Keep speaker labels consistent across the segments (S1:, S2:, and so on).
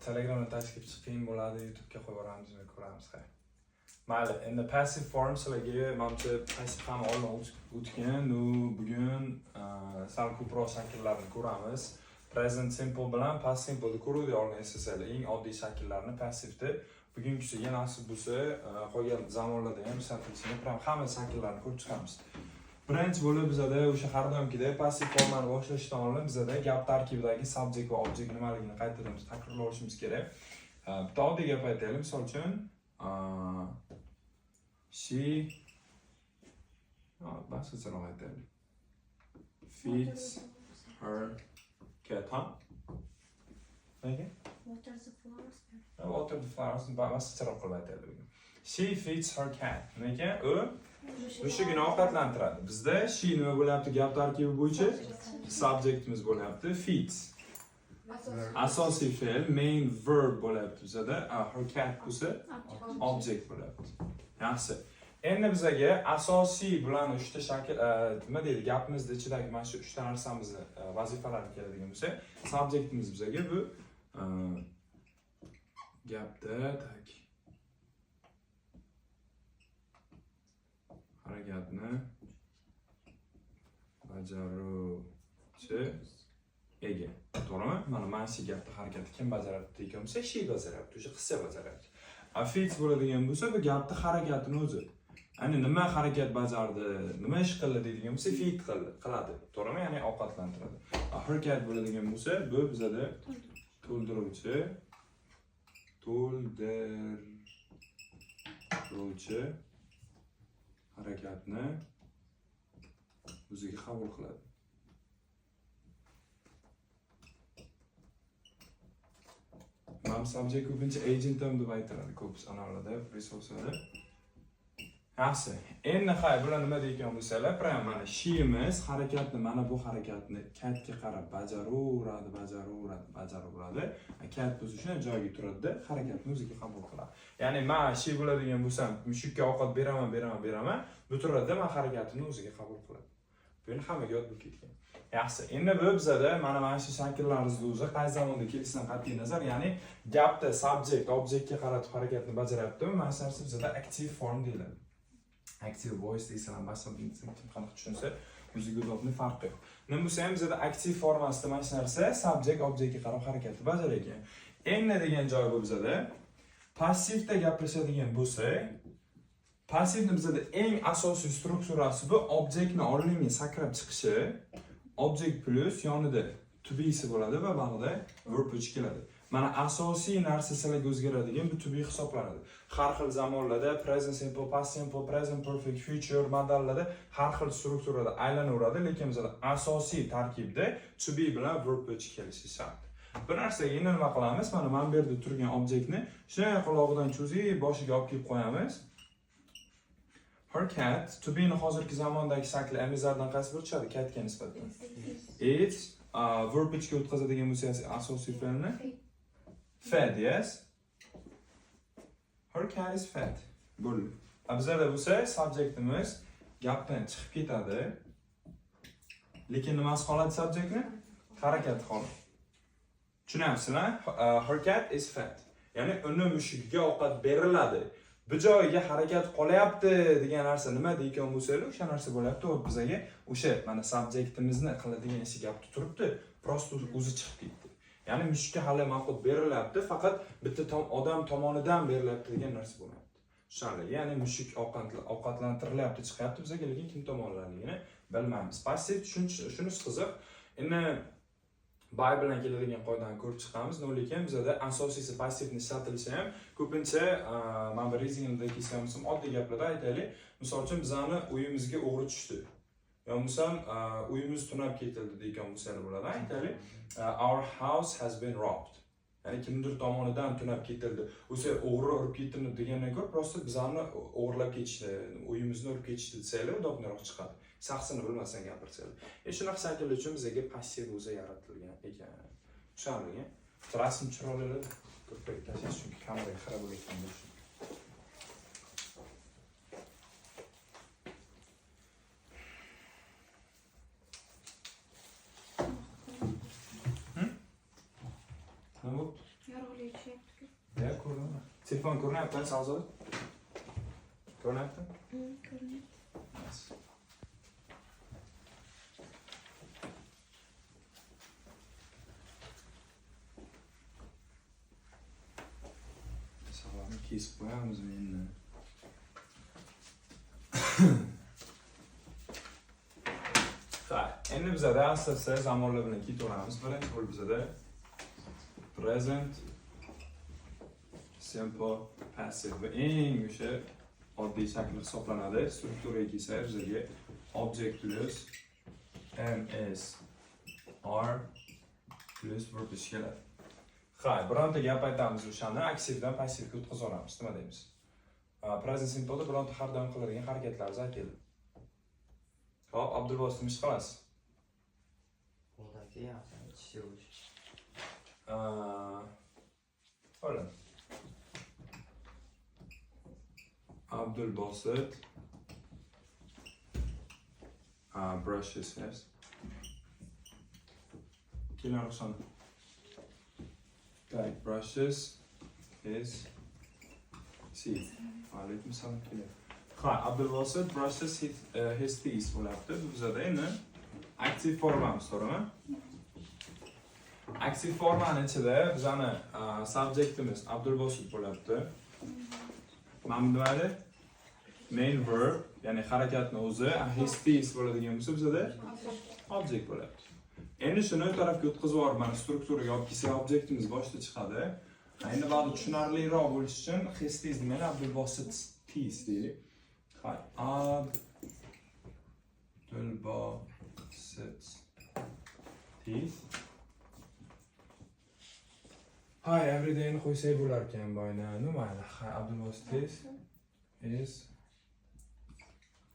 S1: Telegramda tashlab chiqing bo'ladi, YouTube'ga qo'yib yuboramiz va ko'ramiz. Mayli, endi passive form sizlarga menimcha passive ham o'tgan, bugun sal ko'proq shakllarni ko'ramiz. Present simple bilan past simple'ni ko'ruvdik organizatsiyalar. Eng oddiy shakllarni passivda bugungisiga nasib bo'lsa, qolgan zamonlarda ham ishlatilishini hamma shakllarni ko'rib chiqamiz. Birinchi bo'lib bizada o'sha har doimgidek passive formani boshlashdan oldin bizada gap tarkibidagi subject va object nimaligini qaytadan takrorlab olishimiz kerak. Bitta oddiy gap aytaylik, misol uchun she boshqacharoq aytaylik. Feeds her cat. Nega?
S2: Water the flowers.
S1: Water the flowers boshqacharoq qilib aytaylik. She feeds her cat. Nega? U mushugini ovqatlantiradi. Bizda she nima bo'lyapti gap tarkibi bo'yicha? Subjectimiz bo'lyapti. Feeds. Asosiy fe'l, main verb bo'lyapti bizada. Her cat bo'lsa object bo'lyapti. Yaxshi. Endi bizaga asosiy bilan uchta shakl, nima deydi, gapimizda ichidagi mana shu uchta narsamizni vazifalarni keladigan bo'lsa, subjectimiz bizaga bu gapda harakatni bajaruvchi ega. To'g'rimi? Mana shu gapda harakatni kim bajaradi degan bo'lsa, she bajaradi, o'sha qizcha bajaradi. Feeds bo'ladigan bo'lsa, bu gapda harakatini o'zi. Ya'ni nima harakat bajardi, nima ish qildi deydigan bo'lsa, feed qiladi. To'g'rimi? Ya'ni ovqatlantiradi. Harakat bo'ladigan bo'lsa, bu bizada to'ldiruvchi harakatni o'ziga qabul qiladi. Mam subject ko'pincha agent ham deb aytiladi ko'p sanolarda, resurslarda. Yaxshi. Endi bular nima deyotgan bo'lsalar, prям mana she'miz harakatni, mana bu harakatni catga qarab bajaradi. Cat o'zi shuna joyiga turadi-da, harakatni o'ziga qabul qiladi. Ya'ni men she bo'ladigan bo'lsam, mushukka ovqat beraman, bu turadi, men harakatini o'ziga qabul qiladi. Buni hammaga yod bo'lib ketgan. Yaxshi. Endi bu bizada mana shu shakllarimizni o'zi qaysi zamonda kelishidan qat'iy nazar, ya'ni gapda subject objektga qarab harakatni bajaryapti, mana shu narsa bizada active form deyiladi. Active voice deysan, boshqa kim qanaqa tushunsa, o'ziga o'zini farqi yo'q. Nima bo'lsa ham bizada active formasida mana shu narsa subject objektga qarab harakatni bajarar ekan. Endi degan joy bu bizada passivda gapirishadigan bo'lsak, passivni bizada eng asosiy strukturasi bu objektni oldinga sakrab chiqishi, object plus yonida to be'si bo'ladi va bag'da verb uch keladi. Mana asosiy narsa sizlarga o'zgaradigan bu to be hisoblanadi. Har xil zamonlarda present simple, past simple, present perfect, future modallarda har xil strukturada aylanaveradi, lekin bizada asosiy tarkibda to be bilan verb uch kelishi shart. Bu narsaga endi nima qilamiz? Mana bu yerda turgan objektni shunday qulog'idan cho'zib boshiga olib kelib qo'yamiz. Her cat, to be ni hozirgi zamondagi shakli amizardan qaysi bir chiqadi catga nisbatan? It's verb uchga o'tkazadigan bo'lsa asosiy fe'lni fed, yes? Her cat is fed. Bo'ldi. Bizada bo'lsa subjectimiz gapdan chiqib ketadi. Lekin nimasi qoladi subjectni? Harakati qoladi. Tushunamsizlar? Her cat is fed. Ya'ni uni mushugiga ovqat beriladi. Bu joyiga harakat qolyapti degan narsa nima deyotgan bo'lsa-ku, o'sha narsa bo'lyapti. Bizga o'sha mana subjectimizni qiladigan ishi gapda turibdi, prosta o'zi chiqib ketdi. Ya'ni mushukka hali ma'qul berilyapti, faqat bitta odam tomonidan berilyapti degan narsa bo'lmayapti. Tushunarli? Ya'ni mushuk ovqatlantirilyapti, chiqyapti, bizga lekin kim tomonidanligini bilmaymiz. Passiv shunisi qiziq. Endi by bilan keladigan qoidani ko'rib chiqamiz. Lekin bizada asosiysi passivni ishlatilishi ham ko'pincha men bir reasoningda kelsam, oddiy gaplarda aytaylik. Misol uchun bizani uyimizga o'g'ri tushdi. Yo'qsa uyimiz tunab ketildi degan bo'lsa bo'ladi. Aytaylik, our house has been robbed. Ya'ni kimdir tomonidan tunab ketildi. O'sha o'g'ri urib ketildi degandan ko'ra, prosta bizani o'g'irlab ketishdi, uyimizni urib ketishdi desanglar, udobroq chiqadi. Shaxsini bilmasdan gapirsanglar. Shunaqa shakl uchun bizga passiv o'zi yaratilgan ekan. Tushunarlimi? Rasm chiroyli ko'proq tashlash chunki kameraga xira bo'layotgan bo'lsa.
S2: deyishyapti-ku.
S1: Ya, ko'rdim. Telefon ko'rinyapti, savzod? Ko'rinyapti?
S2: Ko'rinyapti.
S1: Salomni kesib qo'yamiz endi. Endi bizada asta-asta zamonlar bilan ketaveramiz. Birinchi bo'lib bizada present simple passive va eng o'sha oddiy shakl hisoblanadi. Strukturaga kelsak bizga object plus ms r plus verb ish keladi. Xo'p, bironta gap aytamiz o'shani aktivdan passivga o'tkazib olamiz. Nima deymiz? Present simple'da bironta har doim qiladigan harakatlarimiz aytildi. Hop, Abdulbosit nima ish qilasiz?
S3: Buradagi yaxshi ish.
S1: Hola. Abdulbosit brushes yes. Keling Ruxsana. Tak, brushes his teeth. Alaykum assalom. Ha, Abdulbosit brushes his teeth bo'lyapti. Bizada endi aktiv formamiz, to'g'rimi? Aktiv formani ichida bizani subjectimiz Abdulbosit bo'lyapti. Mana bu nima? Main verb, ya'ni harakatni o'zi, his teeth bo'ladigan bo'lsa bizada object bo'lyapti. Endi shuni tarafga o'tkazib yuborib, mana strukturaga olib kelsak, objektimiz boshda chiqadi. Endi ba'zi tushunarliroq bo'lish uchun his teeth demay Abdulbosit teeth deylik. Hay, Abdulbosit teeth. Hay, everydayni qo'ysak bo'lar ekan boyna. Nima? Hay, Abdulbosit teeth is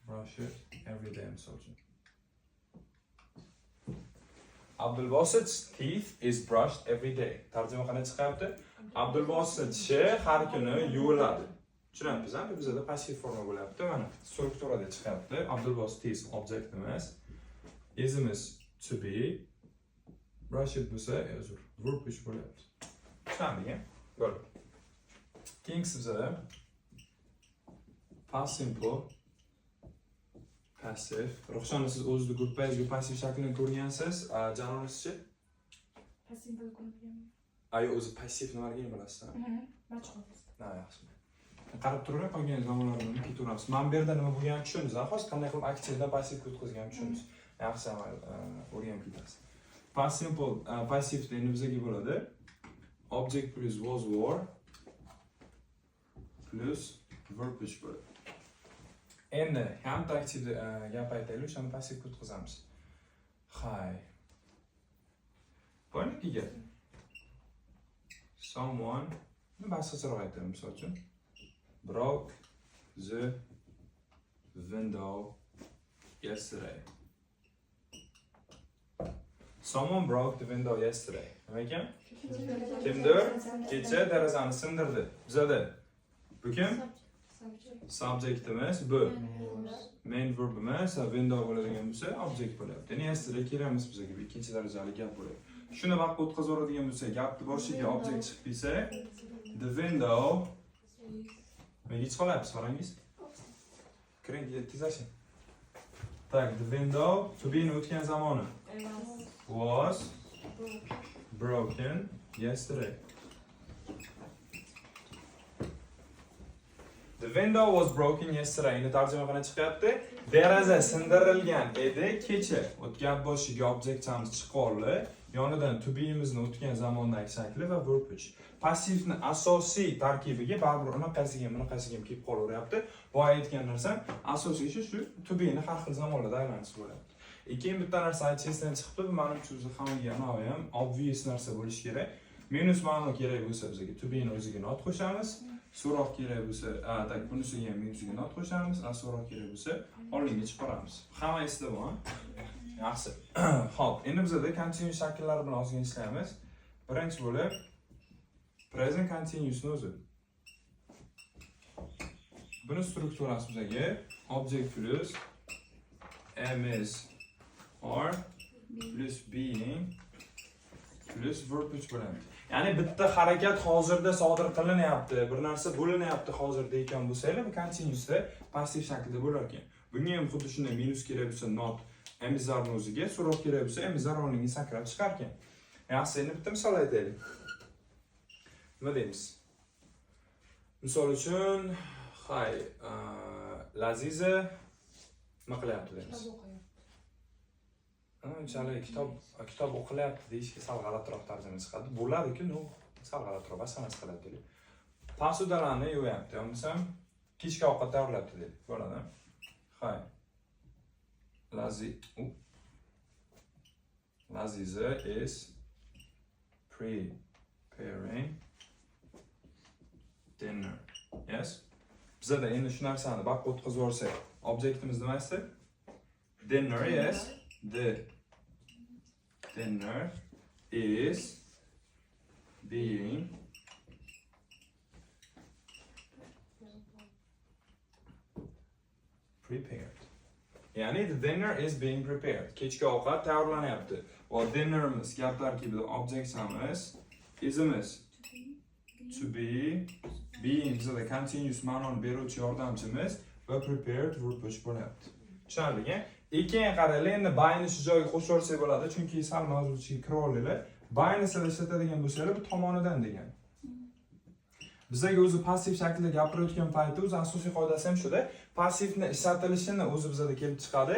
S1: brush it every day misol uchun. Abdulbosit's teeth is brushed every day. Tarjima qanday chiqyapti? Abdulbosit tishi har kuni yuviladi. Tushunamizmi? Bizda passiv forma bo'lyapti. Mana strukturada chiqyapti. Abdulbosit teeth object emas. Isimiz to be. Brush it bo'lsa, uzr, verb ish bo'lyapti. Tushundingmi? Bo'ldi. Keyingisi bizda past simple passive. Ruxshona, siz o'zingizning gruppangizga passiv shaklini ko'rgansiz, Janolischi?
S2: Passiv ko'rganman.
S1: Ayo, o'zi passiv nimaligini bilasizmi?
S2: Machqolsiz.
S1: Ha, yaxshi. Qarab turing, qolgan zamonlardan ketaveramiz. Mana bu yerda nima bo'lganini tushundingiz, hozir qanday qilib aktivdan passivga o'tkazganini tushundingiz. Yaxshi amal o'rganib ketasiz. Past simple passivda endi bizga bo'ladi object plus was were plus verb ish bo'ladi. Endi ham aktivda gap aytaylik, shuni passivga o'tkazamiz. Hay. Bo'ynikiga. Someone, nima basaqaroq aytamiz, misol uchun. Broke the window yesterday. Someone broke the window yesterday. Nima ekan? Kimdir kecha derazani sindirdi. Bizada bu kim? Subjectimiz bu. Main verbimiz window bo'ladigan bo'lsa, object bo'lyapti. Ya'ni yesterday kerakmas bizga bu ikkinchi darajali gap bo'ladi. Shuni vaqt o'tkazib yuboradigan bo'lsa, gapni boshiga object chiqib kelsa, the window nega chiqyapsiz farangiz? Kiring, tezlashing. Tak, the window to be ni o'tgan zamoni was broken yesterday. The window was broken yesterday. Endi tarjima qilib chiqyapti. Deraza sindirilgan edi kecha. O'tgan boshiga objektimiz chiqoldi. Yonidan to be'imizni o'tgan zamondagi shakli va verb ish. Passivni asosiy tarkibiga baribir unaqasiga, bunaqasiga kelib qolaveryapti. Boya aytgan narsam asosiy ishi shu to be'ni har xil zamonlarda aylanish bo'lyapti. Keyin bitta narsa aytishdan chiqibdi. Bu menimcha o'zi hammaga ham obvious narsa bo'lishi kerak. Minus ma'no kerak bo'lsa bizga to be'ni o'ziga not qo'shamiz. So'roq kerak bo'lsa, tak bunisiga ham minusiga not qo'shamiz, so'roq kerak bo'lsa, oldinga chiqaramiz. Hamma esda bor. Yaxshi. Xo'p, endi bizda continuous shakllar bilan ozgina ishlaymiz. Birinchi bo'lib present continuous ni o'zi. Buni strukturasi bizga object plus am is are plus being plus verb 3 bo'ladi. Ya'ni bitta harakat hozirda sodir qilinyapti, bir narsa bo'linyapti hozirda ekan bo'lsa-lar, bu continuousda passiv shaklda bo'lar ekan. Bunga ham xuddi shunday minus kerak bo'lsa not emizarning o'ziga, so'roq kerak bo'lsa emizar o'rniga sakrab chiqar ekan. Yaxshi, endi bitta misol aytaylik. Nima deymiz? Misol uchun, hay, Laziza nima qilyapti deymiz. Unchalik kitob o'qilyapti deyishga sal g'alatiroq tarjima chiqadi. Bo'ladi-ku, sal g'alatiroq, masalan qiladi deylik. Posudalarni yuvyapti, yo bo'lmasam kechki ovqat tayyorlayapti deylik. Bo'ladi. Hay. Laziza is preparing dinner. Yes? Bizda endi shu narsani baqqa o'tkazib yuborsak, objektimiz nima edi? Dinner, yes. The dinner is being prepared. Ya'ni the dinner is being prepared. Kechki ovqat tayyorlanyapti. Va dinnerimiz gap tarkibida objektimiz isimiz to be being bizda continuous ma'noni beruvchi yordamchimiz va prepared verb bo'lyapti. Tushunarlimi? Keyin qaranglar, endi by'ni shu joyga qo'shib yuborsak bo'ladi, chunki sal mavzuchiga kira olinglar. By'ni sizlar ishlatadigan bo'lsangiz, bu tomonidan degan. Bizga o'zi passiv shaklda gapirayotgan paytda o'zi asosiy qoidasi ham shuda. Passivni ishlatilishini o'zi bizda kelib chiqadi.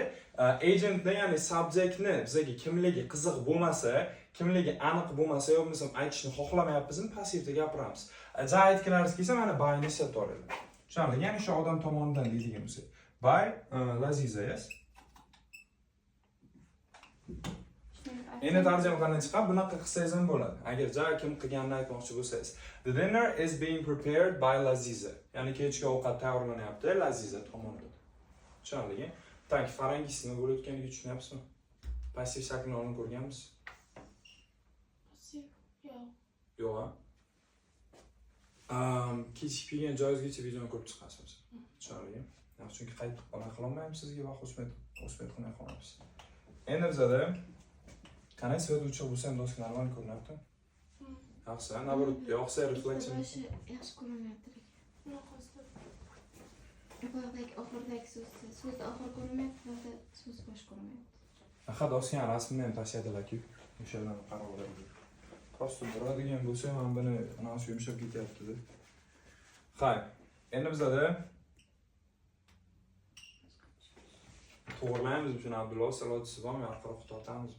S1: Agentni, ya'ni subjectni bizga kimligi qiziq bo'lmasa, kimligi aniq bo'lmasa, yo bo'lmasa aytishni xohlamayapmizmi, passivda gapiramiz. Ja aytganlaringiz kelsa, mana by'ni ishlatib olinglar. Tushunarli? Ya'ni shu odam tomonidan deydigan bo'lsa. By Laziza, yes. Endi tarjima qilgan chiqib, bunaqa qilsangiz ham bo'ladi. Agar ja kim qilganini aytmoqchi bo'lsangiz. The dinner is being prepared by Laziza. Ya'ni kechki ovqat tayyorlanyapti Laziza tomonidan. Tushunarlimi? Tak, farangis nima bo'layotganiga tushunyapsizmi? Passiv shaklni olib ko'rganmiz?
S2: Passiv? Yo'q.
S1: Yo'q. Kechib kelgan joyingizgacha videoni ko'rib chiqasiz. Tushunarlimi? Chunki qaytib qila olmaymiz sizga va xushmet qilmay qolamiz. Endi bizada qanday svet uchiq bo'lsa ham doska normal ko'rinadi. Yaxshi, navrut, yo'qsa reflection.
S3: Yaxshi ko'rinmayapti.
S2: Bunaqasida.
S3: Oxirgi so'z oxir ko'rinmayapti, va so'z bosh ko'rinmayapti.
S1: Faqat osgan rasmni ham tashladilar-ku. O'shalarni qarab oladi. Prosta turadigan bo'lsa ham buni anasi yumshab ketyapti deb. Hay. Endi bizada to'g'rilaymiz shuni Abdulloh salotchisi bormi? Orqaroq tortamiz.